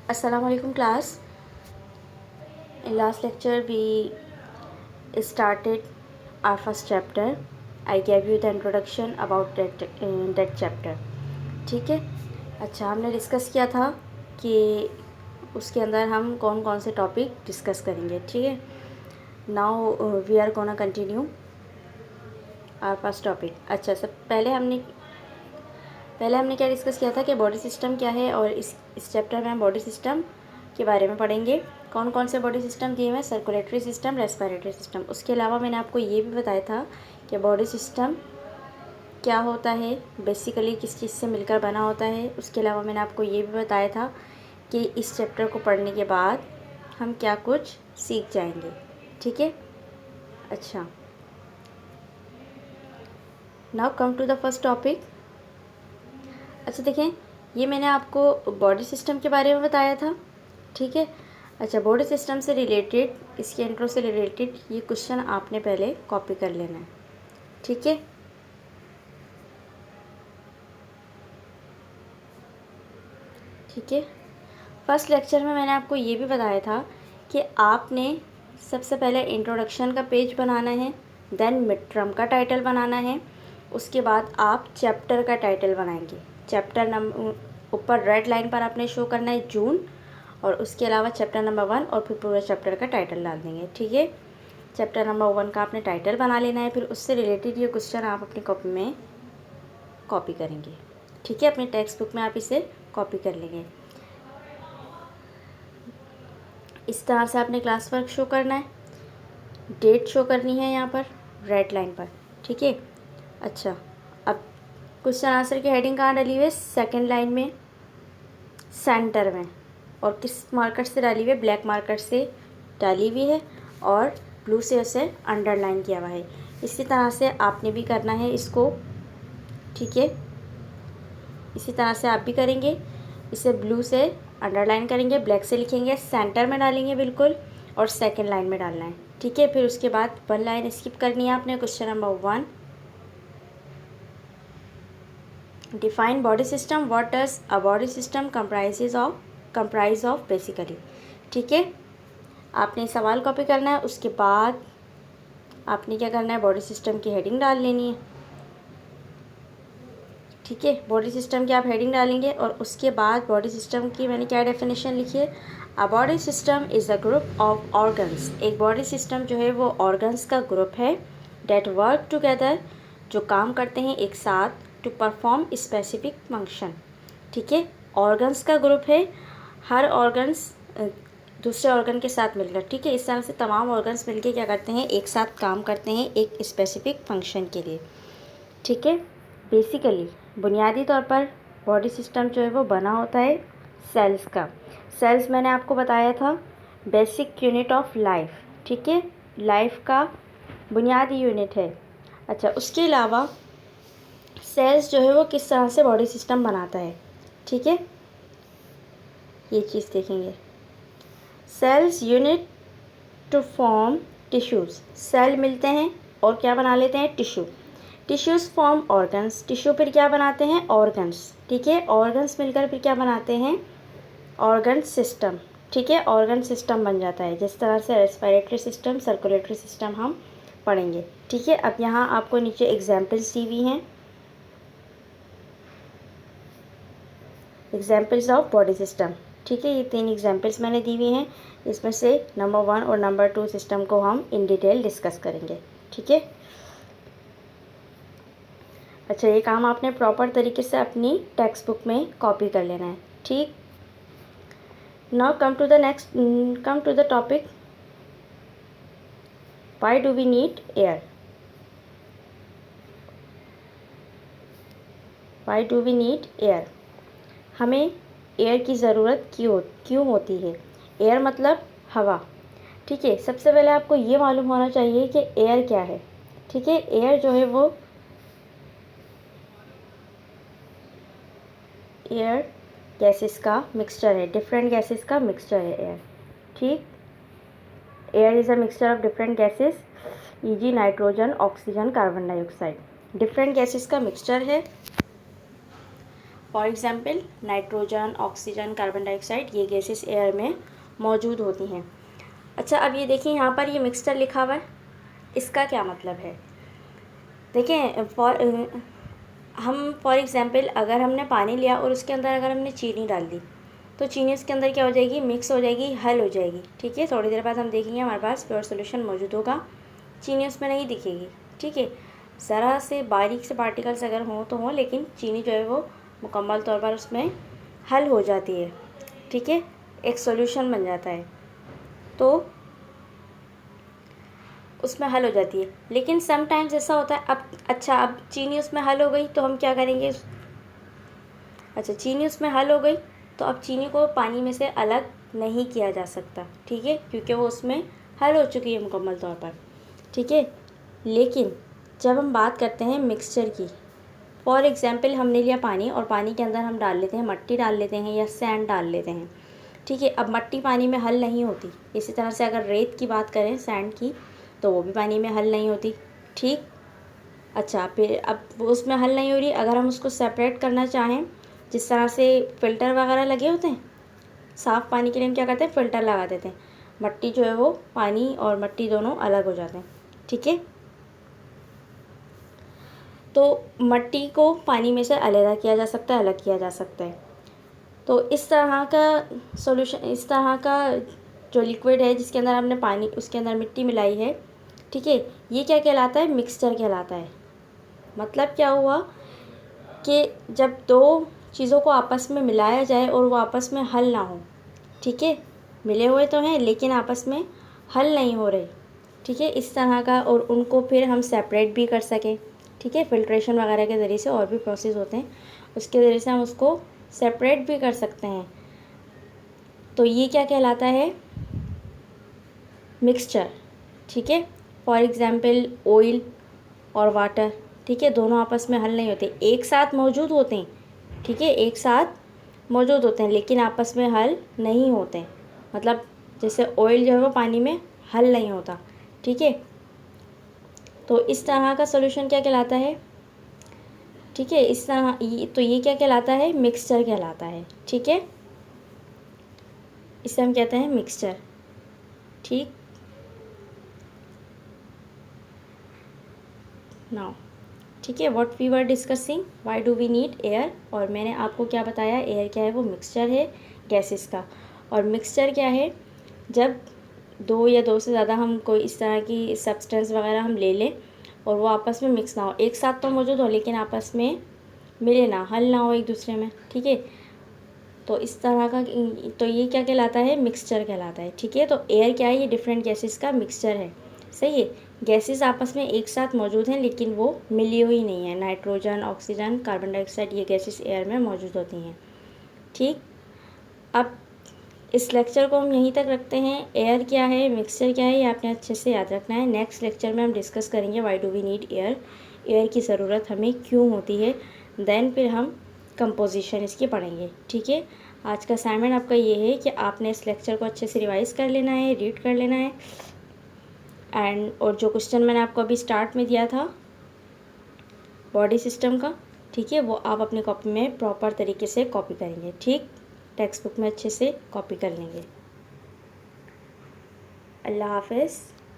Assalamualaikum class. In last lecture we started our first chapter. I gave you the introduction about that chapter. ठीक है। अच्छा, हमने discuss किया था कि उसके अंदर हम कौन कौन से टॉपिक डिस्कस करेंगे। ठीक है। Now we are gonna continue our first topic. अच्छा, सब पहले हमने क्या डिस्कस किया था कि बॉडी सिस्टम क्या है, और इस चैप्टर में हम बॉडी सिस्टम के बारे में पढ़ेंगे। कौन कौन से बॉडी सिस्टम दिए हुए हैं? Circulatory system, respiratory system. उसके अलावा मैंने आपको ये भी बताया था कि बॉडी सिस्टम क्या होता है, बेसिकली किस चीज़ से मिलकर बना होता है। उसके अलावा मैंने आपको ये भी बताया था कि इस चैप्टर को पढ़ने के बाद हम क्या कुछ सीख जाएंगे। ठीक है। अच्छा, now come to the first topic. अच्छा देखें, ये मैंने आपको बॉडी सिस्टम के बारे में बताया था। ठीक है। अच्छा, बॉडी सिस्टम से रिलेटेड, इसके इंट्रो से रिलेटेड ये क्वेश्चन आपने पहले कॉपी कर लेना है। ठीक है। ठीक है। फर्स्ट लेक्चर में मैंने आपको ये भी बताया था कि आपने सबसे पहले इंट्रोडक्शन का पेज बनाना है, देन मिड टर्म का टाइटल बनाना है, उसके बाद आप चैप्टर का टाइटल बनाएंगे। चैप्टर नंबर ऊपर रेड लाइन पर आपने शो करना है जून, और उसके अलावा चैप्टर नंबर 1 और फिर पूरा चैप्टर का टाइटल डाल देंगे। ठीक है। चैप्टर नंबर 1 का आपने टाइटल बना लेना है, फिर उससे रिलेटेड ये क्वेश्चन आप अपनी कॉपी में कॉपी करेंगे। ठीक है। अपने टेक्स्ट बुक में आप इसे कॉपी कर लेंगे। इस तरह से आपने क्लास वर्क शो करना है, डेट शो करनी है यहाँ पर रेड लाइन पर। ठीक है। अच्छा, अब क्वेश्चन आंसर की हेडिंग कहाँ डाली हुई है? सेकंड लाइन में, सेंटर में। और किस मार्कर से डाली हुई है? ब्लैक मार्कर से डाली हुई है, और ब्लू से उसे अंडरलाइन किया हुआ है। इसी तरह से आपने भी करना है इसको। ठीक है। इसी तरह से आप भी करेंगे। इसे ब्लू से अंडरलाइन करेंगे, ब्लैक से लिखेंगे, सेंटर में डालेंगे बिल्कुल, और सेकंड लाइन में डालना है। ठीक है। फिर उसके बाद 1 लाइन स्किप करनी है आपने। Question number 1, define body system. What does a body system comprise of basically. ठीक है। आपने सवाल कॉपी करना है, उसके बाद आपने क्या करना है? बॉडी सिस्टम की हेडिंग डाल लेनी है। ठीक है। बॉडी सिस्टम की आप हेडिंग डालेंगे, और उसके बाद बॉडी सिस्टम की मैंने क्या डेफिनेशन लिखी है? A body system is a group of organs. एक बॉडी सिस्टम जो है वो ऑर्गन्स का ग्रुप है, डेट वर्क टुगेदर, जो काम करते हैं एक साथ, टू परफॉर्म स्पेसिफिक फंक्शन। ठीक है। ऑर्गन्स का ग्रुप है, हर ऑर्गन्स दूसरे ऑर्गन के साथ मिलकर। ठीक है। इस तरह से तमाम ऑर्गन्स मिलकर क्या करते हैं? एक साथ काम करते हैं एक स्पेसिफिक फंक्शन के लिए। ठीक है। बेसिकली बुनियादी तौर पर बॉडी सिस्टम जो है वो बना होता है सेल्स का। सेल्स मैंने आपको बताया था बेसिक यूनिट ऑफ लाइफ। ठीक है। लाइफ का बुनियादी यूनिट है। अच्छा, उसके अलावा सेल्स जो है वो किस तरह से बॉडी सिस्टम बनाता है। ठीक है। ये चीज़ देखेंगे। Cells unit to form tissues. Cell मिलते हैं और क्या बना लेते हैं? Tissue. Tissues form organs. Tissue फिर क्या बनाते हैं? ऑर्गन्स। ठीक है। ऑर्गन्स मिलकर फिर क्या बनाते हैं? Organ system. ठीक है। ऑर्गन सिस्टम बन जाता है, जिस तरह से रेस्पिरेटरी सिस्टम, सर्कुलेटरी सिस्टम हम पढ़ेंगे। ठीक है। अब यहाँ आपको नीचे एग्जाम्पल्स दी हुई हैं, एग्जाम्पल्स ऑफ बॉडी सिस्टम। ठीक है। ये 3 एग्जाम्पल्स मैंने दी हुई हैं, इसमें से नंबर 1 और नंबर 2 सिस्टम को हम इन डिटेल डिस्कस करेंगे। ठीक है। अच्छा, ये काम आपने प्रॉपर तरीके से अपनी टेक्स्ट बुक में कॉपी कर लेना है। ठीक। Now come to the topic, why do we need air. Why do we need air. हमें एयर की ज़रूरत क्यों होती है? एयर मतलब हवा। ठीक है। सबसे पहले आपको ये मालूम होना चाहिए कि एयर क्या है। ठीक है। एयर जो है वो एयर गैसेस का मिक्सचर है, डिफरेंट गैसेस का मिक्सचर है एयर। ठीक। Air is a mixture of different gases, e g. Nitrogen, oxygen, carbon dioxide. Different gases का मिक्सचर है, for example nitrogen, oxygen, carbon dioxide, ये गैसेस एयर में मौजूद होती हैं। अच्छा, अब ये देखिए यहाँ पर ये मिक्सचर लिखा हुआ है, इसका क्या मतलब है? देखें, फॉर एग्ज़ाम्पल अगर हमने पानी लिया और उसके अंदर अगर हमने चीनी डाल दी तो चीनी उसके अंदर क्या हो जाएगी, मिक्स हो जाएगी, हल हो जाएगी। ठीक है, थोड़ी देर बाद हम देखेंगे हमारे पास प्योर सोल्यूशन मौजूद होगा, चीनी उसमें नहीं दिखेगी। ठीक है, ज़रा से बारीक से पार्टिकल्स अगर हों तो हों, लेकिन चीनी जो है वो मुकम्मल तौर पर उसमें हल हो जाती है। ठीक है, एक सॉल्यूशन बन जाता है, तो उसमें हल हो जाती है। लेकिन समटाइम्स ऐसा होता है, अब चीनी उसमें हल हो गई तो हम क्या करेंगे? अच्छा, चीनी उसमें हल हो गई तो अब चीनी को पानी में से अलग नहीं किया जा सकता। ठीक है, क्योंकि वो उसमें हल हो चुकी है मुकम्मल तौर पर। ठीक है, लेकिन जब हम बात करते हैं मिक्सचर की, फॉर एग्ज़ाम्पल हमने लिया पानी और पानी के अंदर हम डाल लेते हैं, मट्टी डाल लेते हैं या सैंड डाल लेते हैं। ठीक है, अब मट्टी पानी में हल नहीं होती। इसी तरह से अगर रेत की बात करें, सैंड की, तो वो भी पानी में हल नहीं होती। ठीक, अच्छा, फिर अब वो उसमें हल नहीं हो रही, अगर हम उसको सेपरेट करना चाहें, जिस तरह से फ़िल्टर वगैरह लगे होते हैं, साफ़ पानी के लिए हम क्या करते हैं, फ़िल्टर लगा देते हैं, मट्टी जो है वो, पानी और मट्टी दोनों अलग हो जाते हैं। ठीक है, तो मट्टी को पानी में से अलग किया जा सकता है, अलग किया जा सकता है। तो इस तरह का सॉल्यूशन, इस तरह का जो लिक्विड है जिसके अंदर हमने पानी, उसके अंदर मिट्टी मिलाई है, ठीक है, ये क्या कहलाता है? मिक्सचर कहलाता है। मतलब क्या हुआ कि जब दो चीज़ों को आपस में मिलाया जाए और वो आपस में हल ना हो। ठीक है, मिले हुए तो हैं लेकिन आपस में हल नहीं हो रहे। ठीक है, इस तरह का, और उनको फिर हम सेपरेट भी कर सकें। ठीक है, फिल्ट्रेशन वगैरह के ज़रिए से, और भी प्रोसेस होते हैं, उसके ज़रिए से हम उसको सेपरेट भी कर सकते हैं। तो ये क्या कहलाता है? मिक्सचर। ठीक है, फॉर एग्ज़ाम्पल ऑयल और वाटर, ठीक है, दोनों आपस में हल नहीं होते, एक साथ मौजूद होते हैं। ठीक है, एक साथ मौजूद होते हैं लेकिन आपस में हल नहीं होते। मतलब जैसे ऑयल जो है वो पानी में हल नहीं होता। ठीक है, तो इस तरह का सॉल्यूशन क्या कहलाता है? ठीक है, इस तरह तो ये क्या कहलाता है? मिक्सचर कहलाता है। ठीक है, इसे हम कहते हैं मिक्सचर। ठीक, नाउ, ठीक है, what we were discussing, why do we need air, और मैंने आपको क्या बताया, एयर क्या है? वो मिक्सचर है गैसेस का। और मिक्सचर क्या है? जब दो या दो से ज़्यादा हम कोई इस तरह की सब्सटेंस वगैरह हम ले लें और वो आपस में मिक्स ना हो, एक साथ तो मौजूद हो लेकिन आपस में मिले ना, हल ना हो एक दूसरे में। ठीक है, तो इस तरह का, तो ये क्या कहलाता है? मिक्सचर कहलाता है। ठीक है, तो एयर क्या है? ये डिफरेंट गैसेस का मिक्सचर है। सही है, गैसेस आपस में एक साथ मौजूद हैं लेकिन वो मिली हुई नहीं है। नाइट्रोजन, ऑक्सीजन, कार्बन डाइऑक्साइड, ये गैसेस एयर में मौजूद होती हैं। ठीक, अब इस लेक्चर को हम यहीं तक रखते हैं। एयर क्या है, मिक्सचर क्या है, ये आपने अच्छे से याद रखना है। नेक्स्ट लेक्चर में हम डिस्कस करेंगे why do we need air, air की ज़रूरत हमें क्यों होती है। देन फिर हम कंपोजिशन इसकी पढ़ेंगे। ठीक है, आज का असाइनमेंट आपका ये है कि आपने इस लेक्चर को अच्छे से रिवाइज कर लेना है, रीड कर लेना है, और जो क्वेश्चन मैंने आपको अभी स्टार्ट में दिया था बॉडी सिस्टम का, ठीक है, वो आप अपनी कॉपी में प्रॉपर तरीके से कॉपी करेंगे। ठीक, टेक्स्ट बुक में अच्छे से कॉपी कर लेंगे। अल्लाह हाफ़िज़।